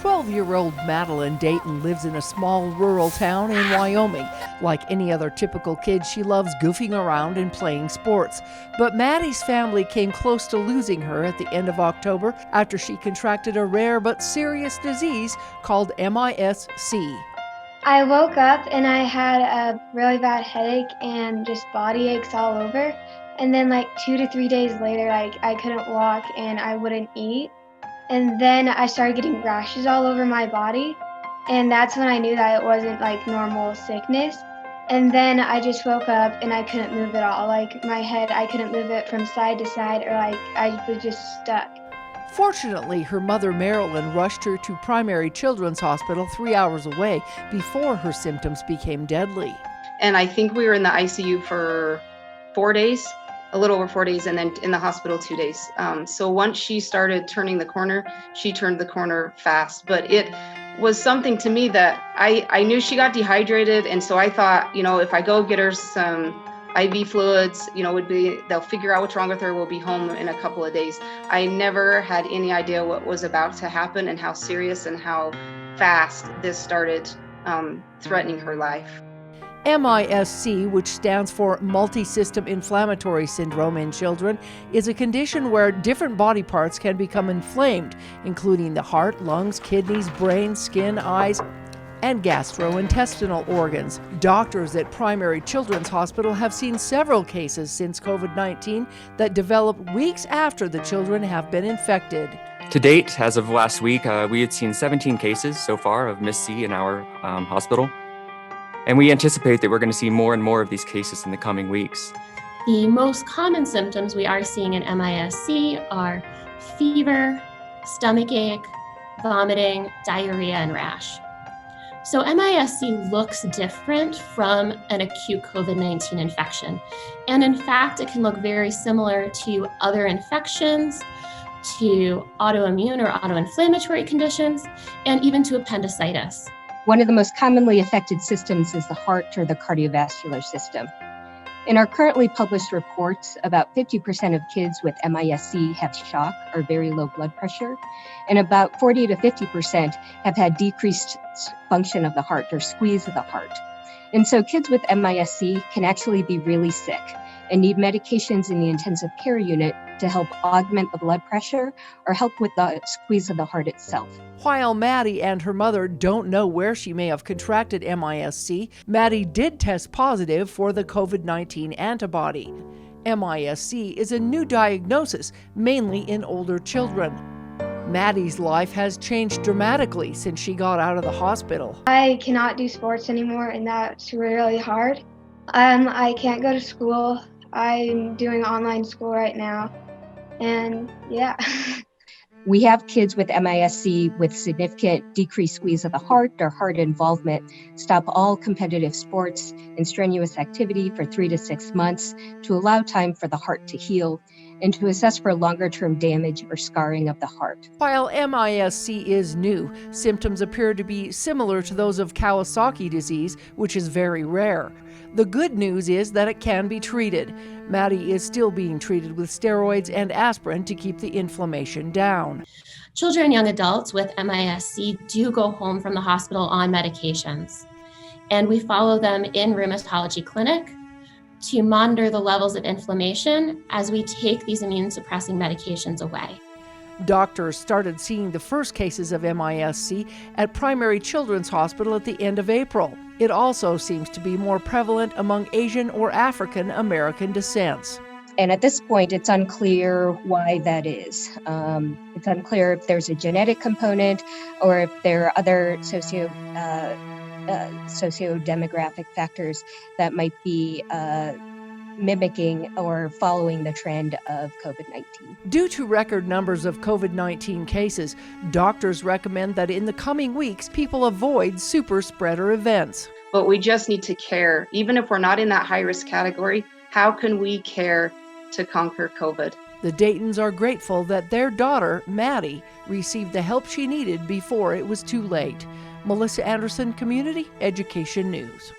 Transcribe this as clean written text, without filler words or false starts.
12-year-old Madeline Dayton lives in a small rural town in Wyoming. Like any other typical kid, she loves goofing around and playing sports. But Maddie's family came close to losing her at the end of October after she contracted a rare but serious disease called MIS-C. I woke up and I had a really bad headache and just body aches all over. And then 2 to 3 days later, I couldn't walk and I wouldn't eat. And then I started getting rashes all over my body. And that's when I knew that it wasn't normal sickness. And then I just woke up and I couldn't move at all. My head, I couldn't move it from side to side, or I was just stuck. Fortunately, her mother Marilyn rushed her to Primary Children's Hospital 3 hours away before her symptoms became deadly. And I think we were in the ICU for 4 days, a little over 4 days, and then in the hospital 2 days. So once she started turning the corner, she turned the corner fast. But it was something to me that I knew she got dehydrated. And so I thought, if I go get her some IV fluids, they'll figure out what's wrong with her. We'll be home in a couple of days. I never had any idea what was about to happen and how serious and how fast this started threatening her life. MIS-C, which stands for Multisystem Inflammatory Syndrome in children, is a condition where different body parts can become inflamed, including the heart, lungs, kidneys, brain, skin, eyes, and gastrointestinal organs. Doctors at Primary Children's Hospital have seen several cases since COVID-19 that develop weeks after the children have been infected. To date, as of last week, we had seen 17 cases so far of MIS-C in our hospital. And we anticipate that we're going to see more and more of these cases in the coming weeks. The most common symptoms we are seeing in MIS-C are fever, stomachache, vomiting, diarrhea, and rash. So MIS-C looks different from an acute COVID-19 infection. And in fact, it can look very similar to other infections, to autoimmune or autoinflammatory conditions, and even to appendicitis. One of the most commonly affected systems is the heart or the cardiovascular system. In our currently published reports, about 50% of kids with MIS-C have shock or very low blood pressure, and about 40 to 50% have had decreased function of the heart or squeeze of the heart. And so kids with MIS-C can actually be really sick and need medications in the intensive care unit to help augment the blood pressure or help with the squeeze of the heart itself. While Maddie and her mother don't know where she may have contracted MIS-C, Maddie did test positive for the COVID-19 antibody. MIS-C is a new diagnosis, mainly in older children. Maddie's life has changed dramatically since she got out of the hospital. I cannot do sports anymore, and that's really hard. I can't go to school. I'm doing online school right now, and yeah. We have kids with MIS-C with significant decreased squeeze of the heart or heart involvement, stop all competitive sports and strenuous activity for 3 to 6 months to allow time for the heart to heal and to assess for longer-term damage or scarring of the heart. While MIS-C is new, symptoms appear to be similar to those of Kawasaki disease, which is very rare. The good news is that it can be treated. Maddie is still being treated with steroids and aspirin to keep the inflammation down. Children and young adults with MIS-C do go home from the hospital on medications, and we follow them in rheumatology clinic to monitor the levels of inflammation as we take these immune-suppressing medications away. Doctors started seeing the first cases of MIS-C at Primary Children's Hospital at the end of April. It also seems to be more prevalent among Asian or African American descents. And at this point, it's unclear why that is. It's unclear if there's a genetic component or if there are other socio-demographic factors that might be mimicking or following the trend of COVID-19. Due to record numbers of COVID-19 cases, doctors recommend that in the coming weeks, people avoid super spreader events. But we just need to care. Even if we're not in that high-risk category, how can we care to conquer COVID? The Daytons are grateful that their daughter, Maddie, received the help she needed before it was too late. Melissa Anderson, Community Education News.